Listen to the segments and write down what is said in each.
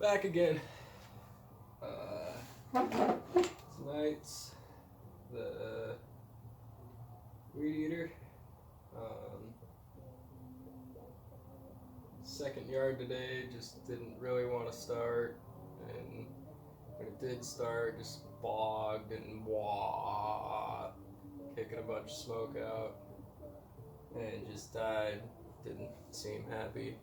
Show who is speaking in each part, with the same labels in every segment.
Speaker 1: Back again. Tonight's the weed eater. Second yard today, just didn't really want to start, and when it did start, just bogged and kicking a bunch of smoke out, and just died. Didn't seem happy.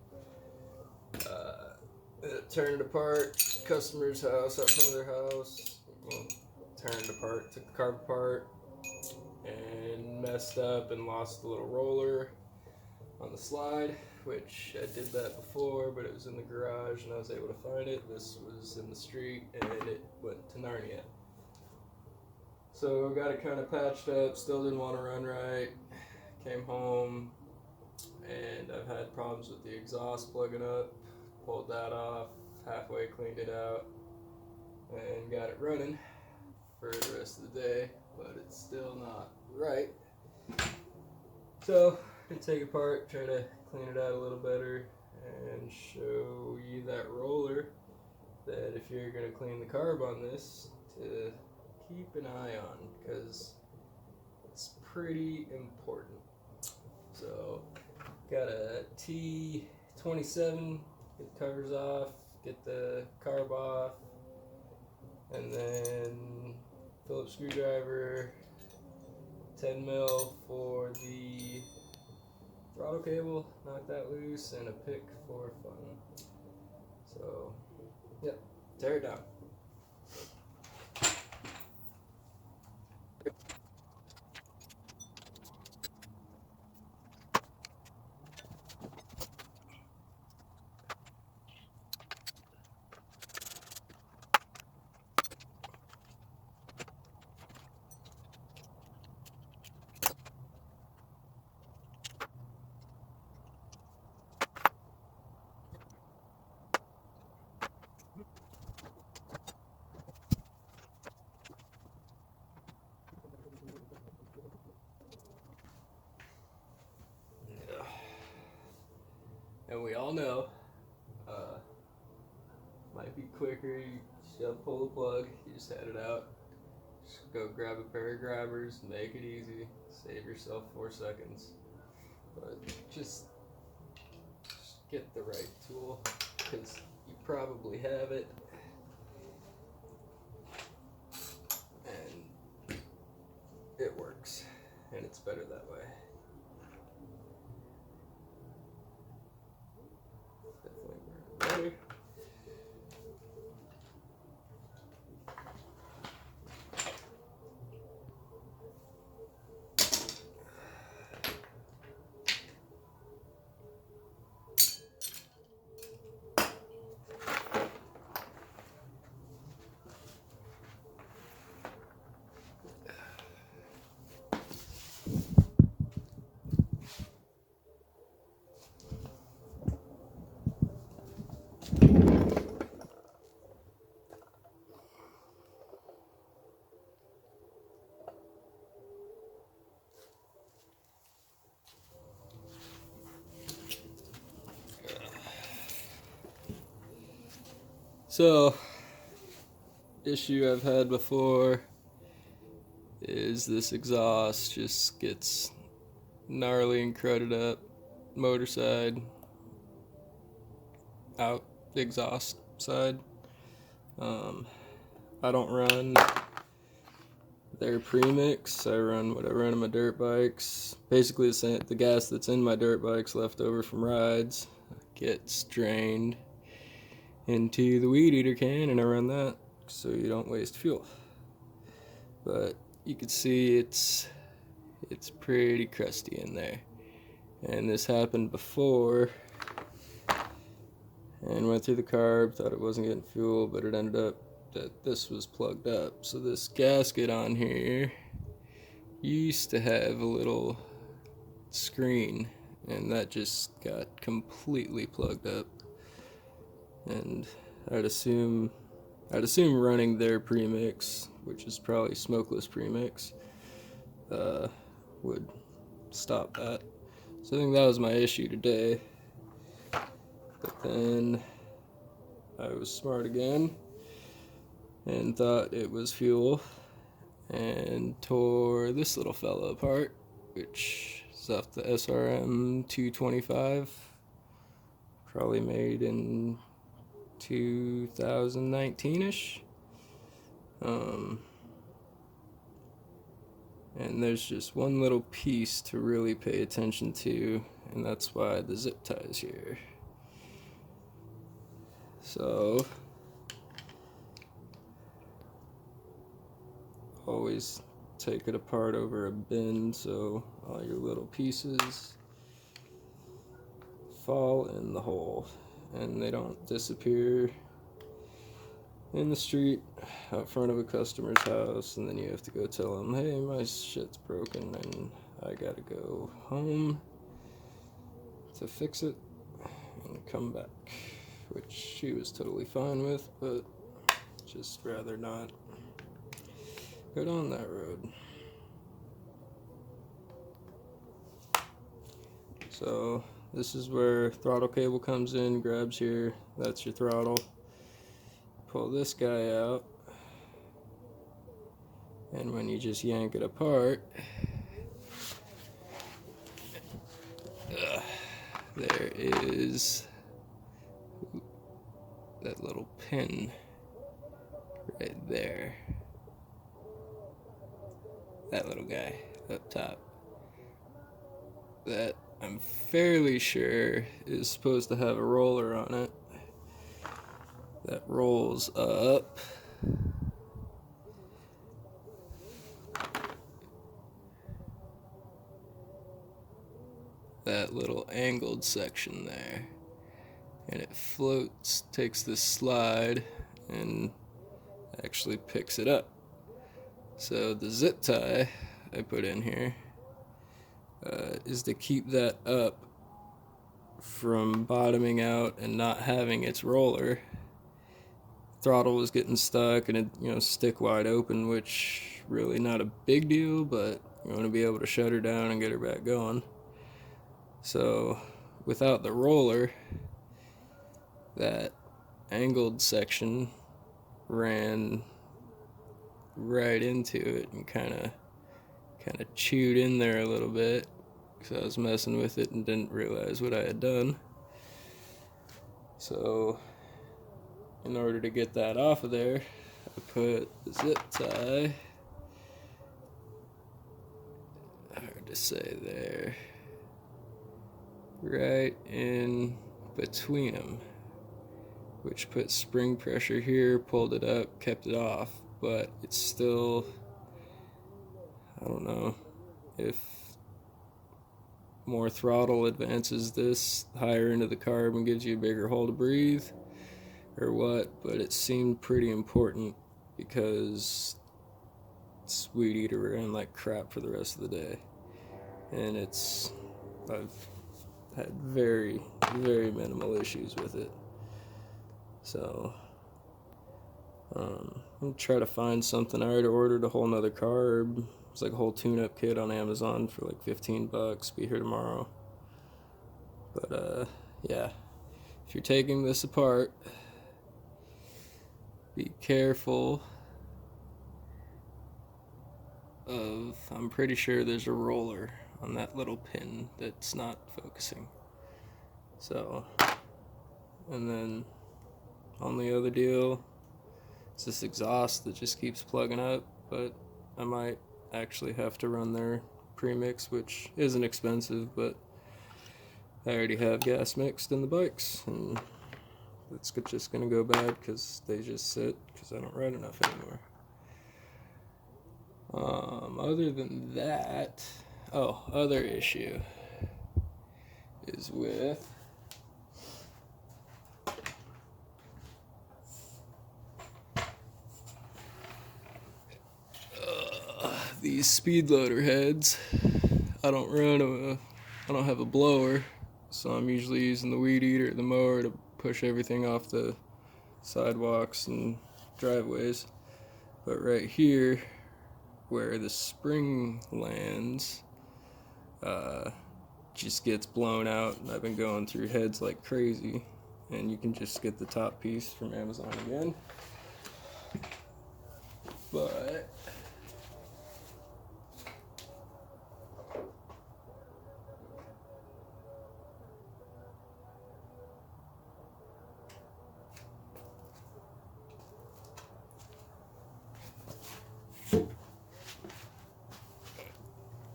Speaker 1: Turned it apart, customer's house, out front of their house. Turned it apart, took the carb apart, and messed up and lost the little roller on the slide, which I did that before, but it was in the garage and I was able to find it. This was in the street and it went to Narnia. So got it kind of patched up, still didn't want to run right. Came home and I've had problems with the exhaust plugging up. Pulled that off, halfway cleaned it out, and got it running for the rest of the day, but it's still not right. So, I'm gonna take it apart, try to clean it out a little better, and show you that roller that if you're gonna clean the carb on this, to keep an eye on, because it's pretty important. So, got a T27. Get the covers off, get the carb off, and then Phillips screwdriver, 10 mil for the throttle cable, knock that loose, and a pick for fun. So, yep, tear it down. And we all know, might be quicker, you just gotta pull the plug, you just head it out. Just go grab a pair of grabbers, make it easy, save yourself 4 seconds. But just get the right tool, because you probably have it. And it works, and it's better that way. Definitely better. So, issue I've had before is this exhaust just gets gnarly and cruded up, motor side, out the exhaust side. I don't run their premix, I run what I run on my dirt bikes. Basically the gas that's in my dirt bikes left over from rides gets drained into the weed eater can, and I run that so you don't waste fuel. But you can see it's pretty crusty in there, and this happened before and went through the carb, thought it wasn't getting fuel, but it ended up that this was plugged up. So this gasket on here used to have a little screen, and that just got completely plugged up. And I'd assume running their premix, which is probably smokeless premix, would stop that. So I think that was my issue today. But then I was smart again and thought it was fuel and tore this little fella apart, which is off the SRM-225, probably made in 2019-ish. And there's just one little piece to really pay attention to, and that's why the zip tie is here. So always take it apart over a bin so all your little pieces fall in the hole and they don't disappear in the street out front of a customer's house, and then you have to go tell them, hey, my shit's broken and I gotta go home to fix it and come back, which she was totally fine with, but just rather not go down that road. So this is where throttle cable comes in, grabs here, that's your throttle. Pull this guy out, and when you just yank it apart, there is that little pin right there. That little guy up top. That I'm fairly sure is supposed to have a roller on it that rolls up that little angled section there, and it floats, takes this slide and actually picks it up. So the zip tie I put in here is to keep that up from bottoming out and not having its roller. Throttle was getting stuck and it, stick wide open, which really not a big deal, but you want to be able to shut her down and get her back going. So without the roller, that angled section ran right into it and kind of chewed in there a little bit because I was messing with it and didn't realize what I had done. So in order to get that off of there, I put the zip tie, hard to say there, right in between them, which put spring pressure here, pulled it up, kept it off, but it's still, I don't know if more throttle advances this higher into the carb and gives you a bigger hole to breathe or what, but it seemed pretty important because it's weed eater around like crap for the rest of the day, and I've had very, very minimal issues with it. So I'm gonna try to find something. I already ordered a whole nother carb. It's like a whole tune-up kit on Amazon for like $15. Be here tomorrow. But yeah, if you're taking this apart, be careful of, I'm pretty sure there's a roller on that little pin that's not focusing. So, and then on the other deal, it's this exhaust that just keeps plugging up, but I might actually have to run their premix, which isn't expensive, but I already have gas mixed in the bikes, and it's just gonna go bad because they just sit because I don't ride enough anymore. Other than that, other issue is with these speed loader heads. I don't have a blower, so I'm usually using the weed eater, the mower, to push everything off the sidewalks and driveways. But right here, where the spring lands, just gets blown out, and I've been going through heads like crazy, and you can just get the top piece from Amazon again. But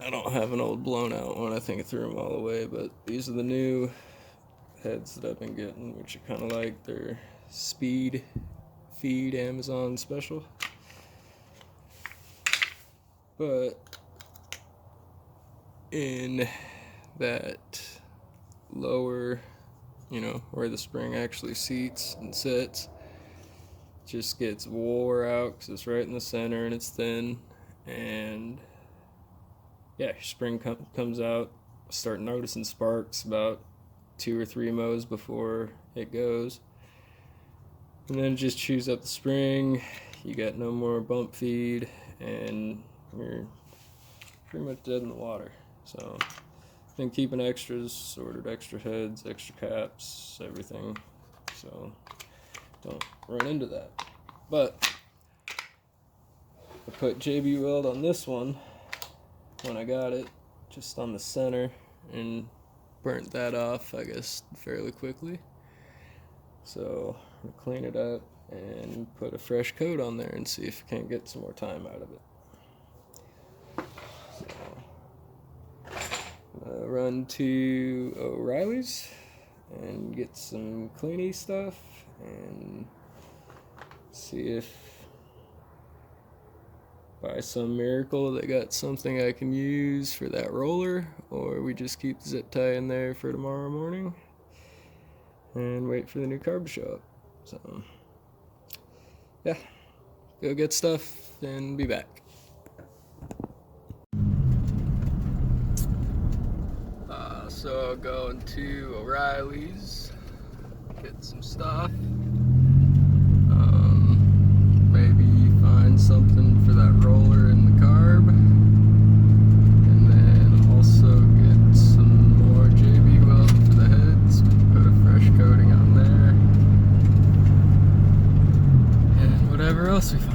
Speaker 1: I don't have an old blown out one. I think I threw them all away, but these are the new heads that I've been getting, which are kind of like their speed feed Amazon special. But in that lower, where the spring actually seats and sits, just gets wore out because it's right in the center and it's thin. And yeah, your spring comes out, start noticing sparks about 2 or 3 mows before it goes. And then it just chews up the spring. You got no more bump feed, and you're pretty much dead in the water. So I've been keeping extras, ordered extra heads, extra caps, everything, so don't run into that. But I put JB Weld on this one when I got it, just on the center, and burnt that off, I guess, fairly quickly. So I'm gonna clean it up and put a fresh coat on there and see if I can't get some more time out of it. So run to O'Reilly's and get some cleany stuff and see if by some miracle they got something I can use for that roller, or we just keep the zip tie in there for tomorrow morning and wait for the new carb to show up. So yeah, go get stuff and be back. So going to O'Reilly's, get some stuff, maybe find something for that roller in the carb, and then also get some more JB Weld for the heads, put a fresh coating on there, and whatever else we find.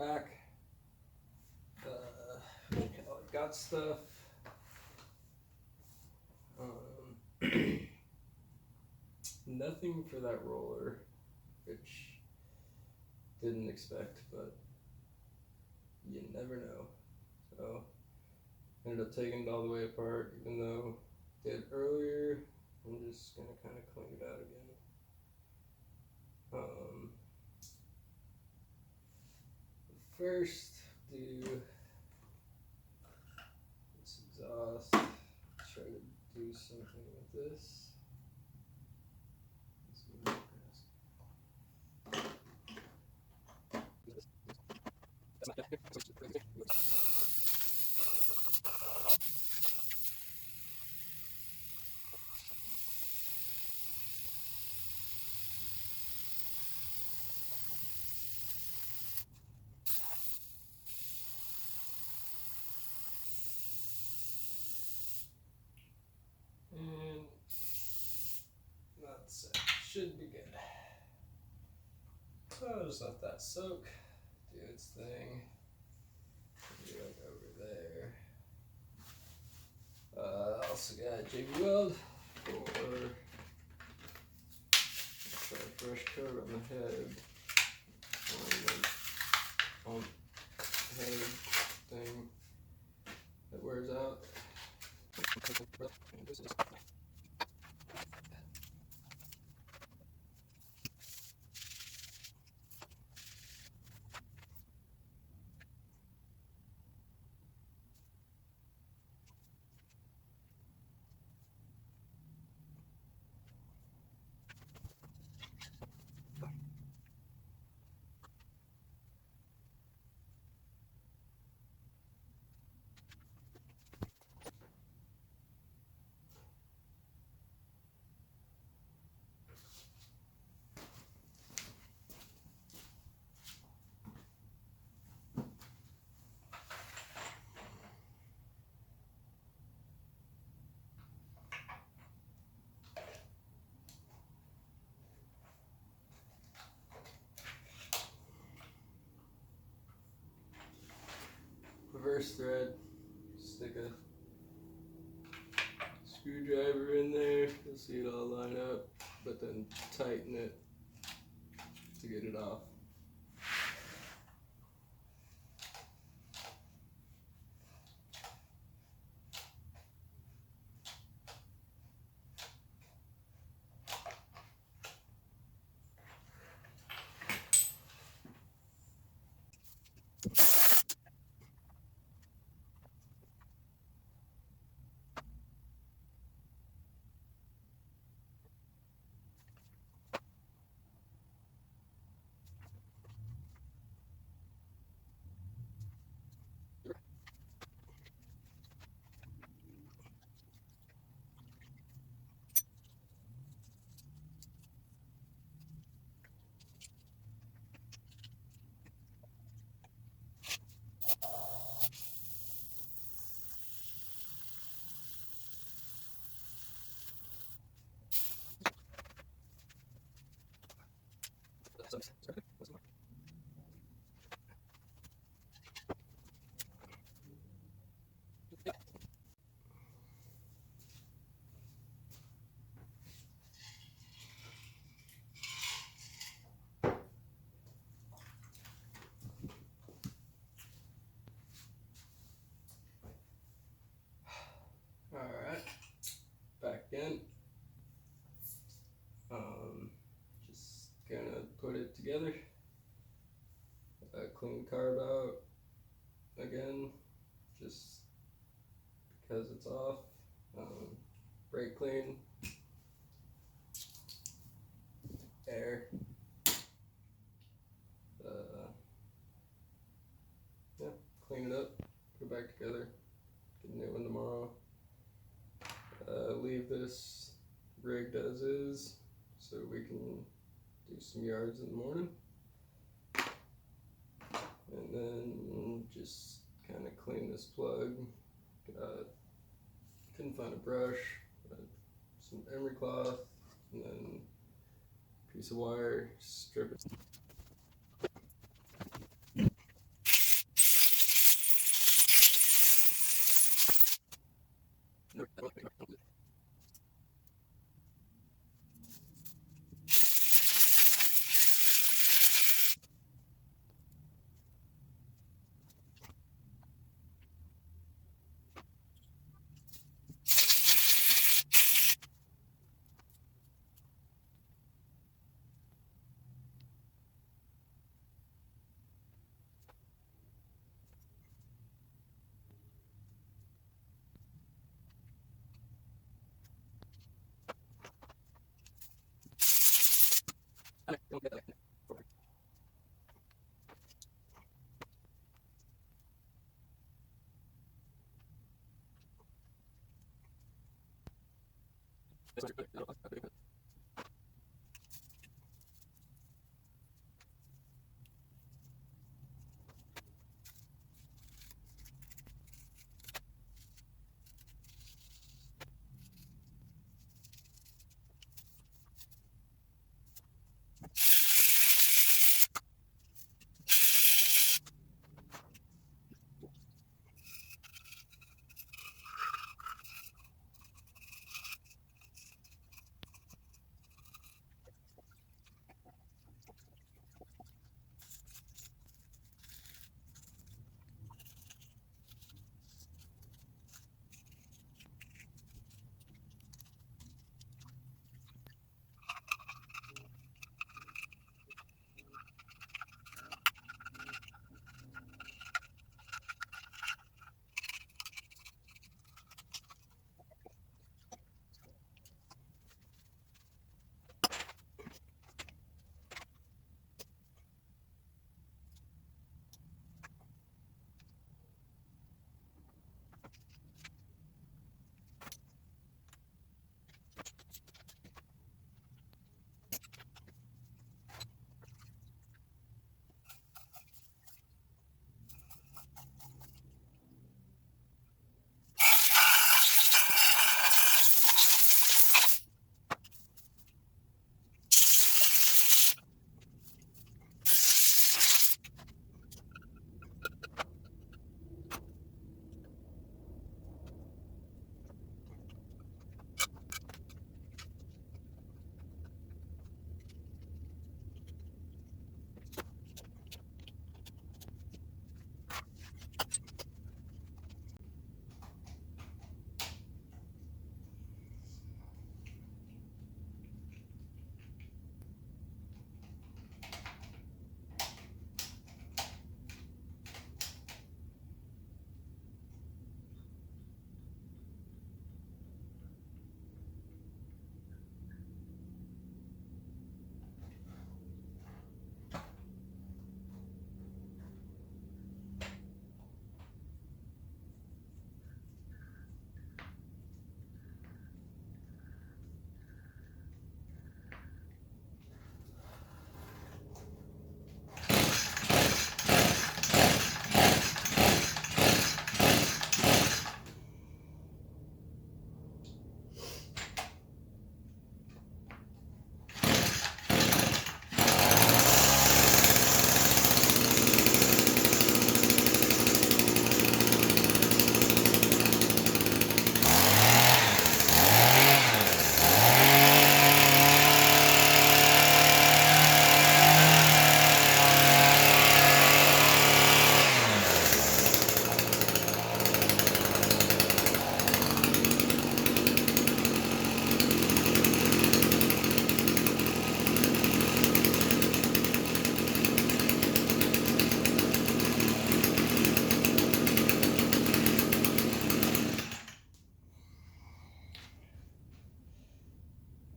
Speaker 1: back. Got stuff. Nothing for that roller, which didn't expect, but you never know. So ended up taking it all the way apart, even though I did earlier. I'm just gonna kind of clean it out again. First, do this exhaust. Try to do something with this. And that's it. Should be good. So I'll just let that soak, do its thing. Maybe like over there. Also got JB Weld for try a fresh coat on the head. On head thing that wears out. Reverse thread, stick a screwdriver in there, you'll see it all line up, but then tighten it to get it off. Alright, back in. Just gonna put it together. Clean carb out again, just because it's off. Brake clean, air. Yeah, clean it up, put it back together, get a new one tomorrow. Leave this rigged as is so we can do some yards in the morning. And then just kind of clean this plug. Couldn't find a brush, some emery cloth, and then a piece of wire, strip it.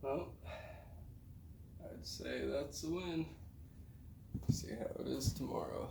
Speaker 1: Well, I'd say that's a win. See how it is tomorrow.